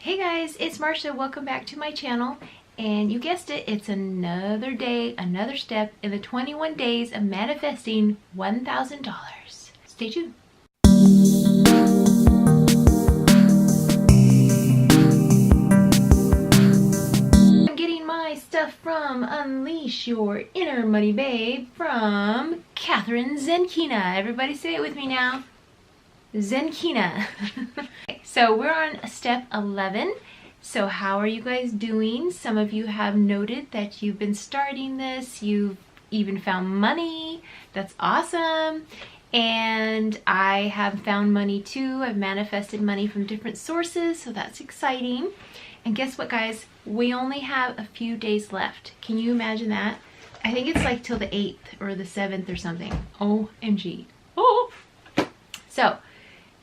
Hey guys, it's Marsha. Welcome back to my channel. And you guessed it, it's another day, another step in the 21 days of manifesting $1,000. Stay tuned. I'm getting my stuff from Unleash Your Inner Money Babe from Kathrin Zenkina. Everybody say it with me now. Zenkina. Okay, so we're on step 11. So how are you guys doing? Some of you have noted that you've been starting this. You've even found money. That's awesome. And I have found money too. I've manifested money from different sources, so that's exciting. And guess what, guys? We only have a few days left. Can you imagine that? I think it's like till the 8th or the 7th or something. OMG. Oh! So,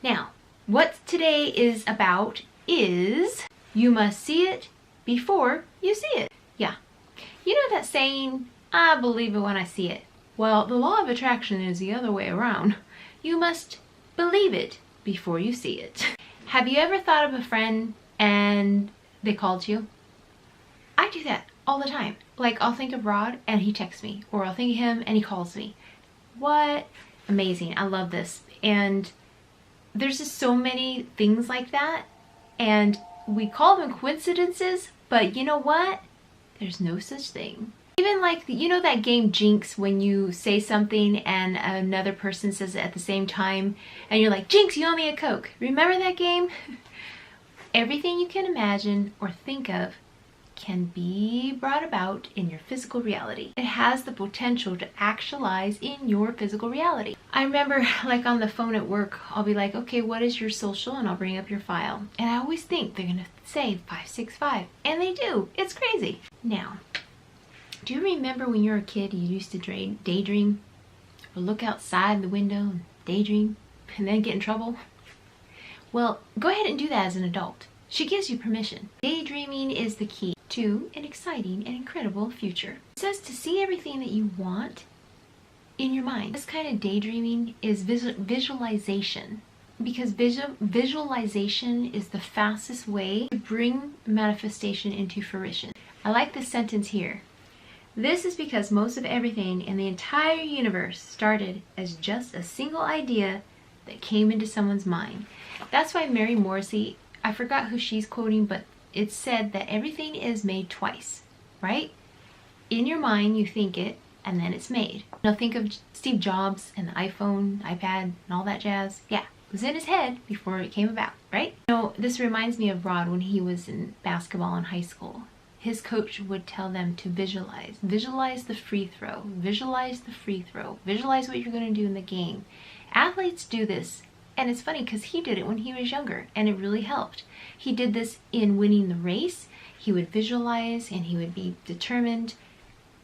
now, what today is about is you must see it before you see it. Yeah. You know that saying, I believe it when I see it. Well, the law of attraction is the other way around. You must believe it before you see it. Have you ever thought of a friend and they called you? I do that all the time. Like, I'll think of Rod and he texts me, or I'll think of him and he calls me. What? Amazing. I love this. And there's just so many things like that, and we call them coincidences, but you know what? There's no such thing. Even like, you know that game Jinx, when you say something and another person says it at the same time, and you're like, Jinx, you owe me a Coke. Remember that game? Everything you can imagine or think of can be brought about in your physical reality. It has the potential to actualize in your physical reality. I remember, like, on the phone at work, I'll be like, okay, what is your social? And I'll bring up your file. And I always think they're gonna say 565. And they do. It's crazy. Now, do you remember when you were a kid, you used to daydream? Or look outside the window and daydream and then get in trouble? Well, go ahead and do that as an adult. She gives you permission. Daydreaming is the key to an exciting and incredible future. It says to see everything that you want in your mind. This kind of daydreaming is visualization, because visualization is the fastest way to bring manifestation into fruition. I like this sentence here. This is because most of everything in the entire universe started as just a single idea that came into someone's mind. That's why Mary Morrissey, I forgot who she's quoting, but it said that everything is made twice, right? In your mind, you think it, and then it's made. Now think of Steve Jobs and the iPhone, iPad, and all that jazz. Yeah, it was in his head before it came about, right? You know, this reminds me of Rod when he was in basketball in high school. His coach would tell them to visualize. Visualize the free throw. Visualize the free throw. Visualize what you're going to do in the game. Athletes do this. And it's funny because he did it when he was younger and it really helped. He did this in winning the race. He would visualize and he would be determined,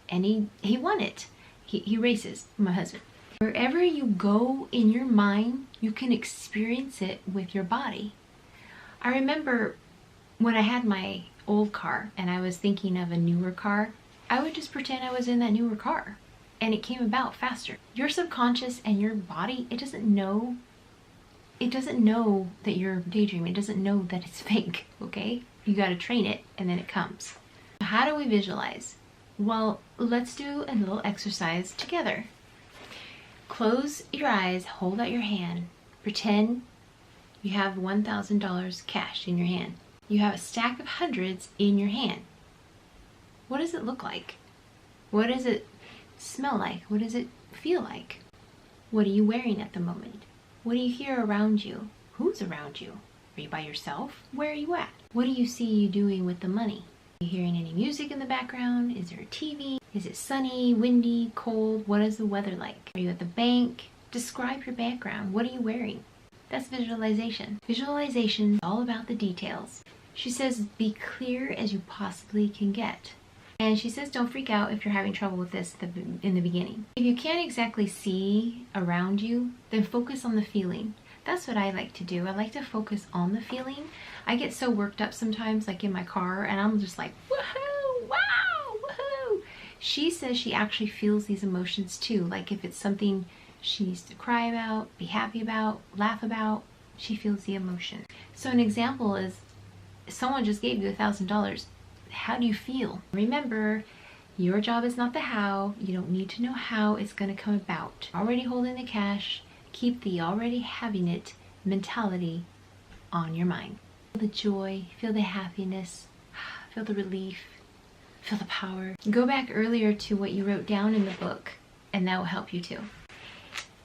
and he won it. He races, my husband. Wherever you go in your mind, you can experience it with your body. I remember when I had my old car and I was thinking of a newer car, I would just pretend I was in that newer car and it came about faster. Your subconscious and your body, it doesn't know that you're daydreaming. It doesn't know that it's fake, okay? You gotta train it and then it comes. How do we visualize? Well, let's do a little exercise together. Close your eyes, hold out your hand. Pretend you have $1,000 cash in your hand. You have a stack of hundreds in your hand. What does it look like? What does it smell like? What does it feel like? What are you wearing at the moment? What do you hear around you? Who's around you? Are you by yourself? Where are you at? What do you see you doing with the money? Are you hearing any music in the background? Is there a TV? Is it sunny, windy, cold? What is the weather like? Are you at the bank? Describe your background. What are you wearing? That's visualization. Visualization is all about the details. She says be clear as you possibly can get. And she says don't freak out if you're having trouble with this in the beginning. If you can't exactly see around you, then focus on the feeling. That's what I like to do. I like to focus on the feeling. I get so worked up sometimes, like in my car, and I'm just like, woohoo, wow, woohoo. She says she actually feels these emotions too. Like if it's something she needs to cry about, be happy about, laugh about, she feels the emotion. So an example is someone just gave you $1,000. How do you feel? Remember, your job is not the how. You don't need to know how it's going to come about. Already holding the cash. Keep the already having it mentality on your mind. Feel the joy, feel the happiness, feel the relief, feel the power. Go back earlier to what you wrote down in the book, and that will help you too.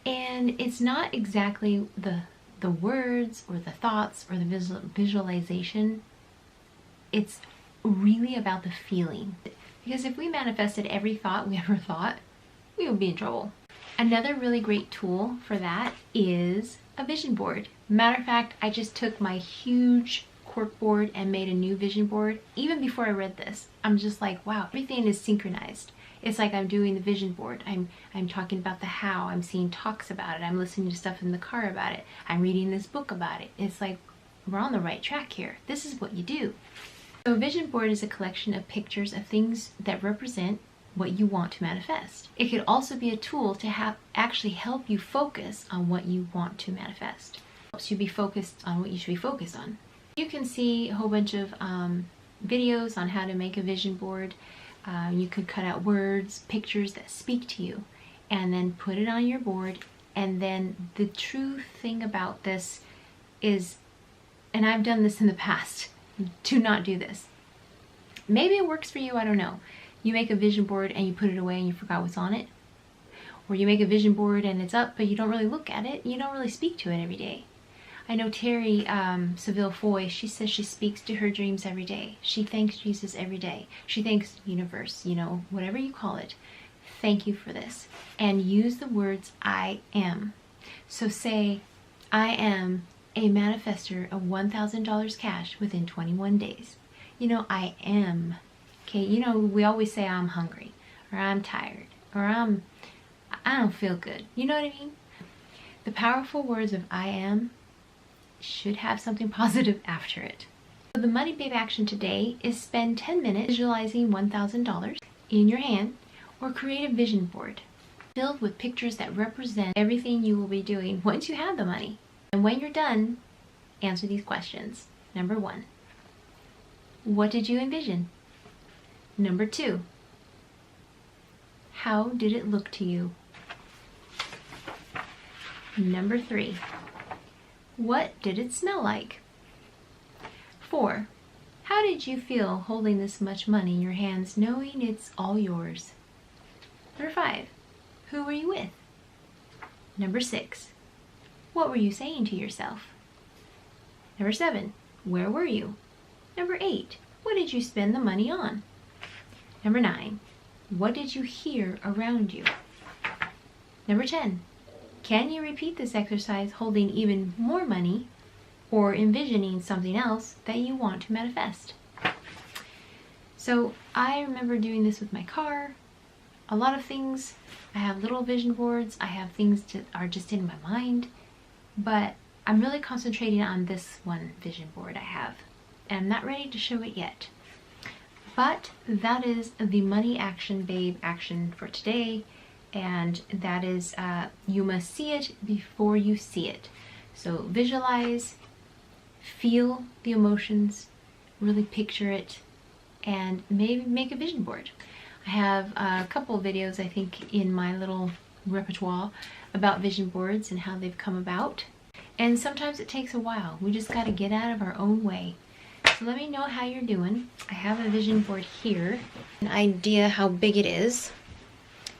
And it's not exactly the words or the thoughts or the visualization. It's really about the feeling. Because if we manifested every thought we ever thought, we would be in trouble. Another really great tool for that is a vision board. Matter of fact, I just took my huge cork board and made a new vision board. Even before I read this, I'm just like, wow, everything is synchronized. It's like I'm doing the vision board. I'm talking about the how. I'm seeing talks about it. I'm listening to stuff in the car about it. I'm reading this book about it. It's like we're on the right track here. This is what you do. So a vision board is a collection of pictures of things that represent what you want to manifest. It could also be a tool to actually help you focus on what you want to manifest. It helps you be focused on what you should be focused on. You can see a whole bunch of videos on how to make a vision board. You could cut out words, pictures that speak to you, and then put it on your board. And then the true thing about this is, and I've done this in the past, do not do this. Maybe it works for you, I don't know. You make a vision board and you put it away and you forgot what's on it. Or you make a vision board and it's up, but you don't really look at it. You don't really speak to it every day. I know Terry Seville Foy, she says she speaks to her dreams every day. She thanks Jesus every day. She thanks the universe, you know, whatever you call it. Thank you for this. And use the words I am. So say, I am a manifester of $1,000 cash within 21 days. You know, I am. Okay, you know, we always say I'm hungry, or I'm tired, or I don't feel good. You know what I mean? The powerful words of I am should have something positive after it. So the Money Babe action today is spend 10 minutes visualizing $1,000 in your hand, or create a vision board filled with pictures that represent everything you will be doing once you have the money. And when you're done, answer these questions. Number 1, what did you envision? Number 2, how did it look to you? Number 3, what did it smell like? 4, how did you feel holding this much money in your hands, knowing it's all yours? Number 5, who were you with? Number 6, what were you saying to yourself? Number 7, where were you? Number 8, what did you spend the money on? Number 9, what did you hear around you? Number 10, can you repeat this exercise holding even more money or envisioning something else that you want to manifest? So I remember doing this with my car. A lot of things, I have little vision boards, I have things that are just in my mind, but I'm really concentrating on this one vision board I have, and I'm not ready to show it yet. But that is the Money Action Babe action for today, and that is you must see it before you see it. So visualize, feel the emotions, really picture it, and maybe make a vision board. I have a couple of videos, I think, in my little repertoire about vision boards and how they've come about. And sometimes it takes a while. We just got to get out of our own way. So let me know how you're doing. I have a vision board here. An idea how big it is.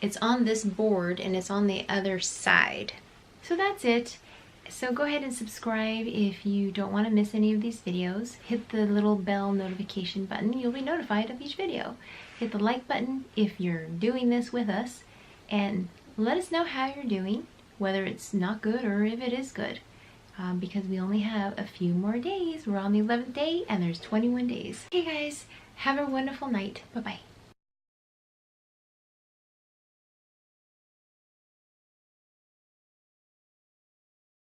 It's on this board and it's on the other side. So that's it. So go ahead and subscribe if you don't want to miss any of these videos. Hit the little bell notification button. You'll be notified of each video. Hit the like button if you're doing this with us. And let us know how you're doing, whether it's not good or if it is good. Because we only have a few more days. We're on the 11th day and there's 21 days. Okay guys, have a wonderful night. Bye-bye.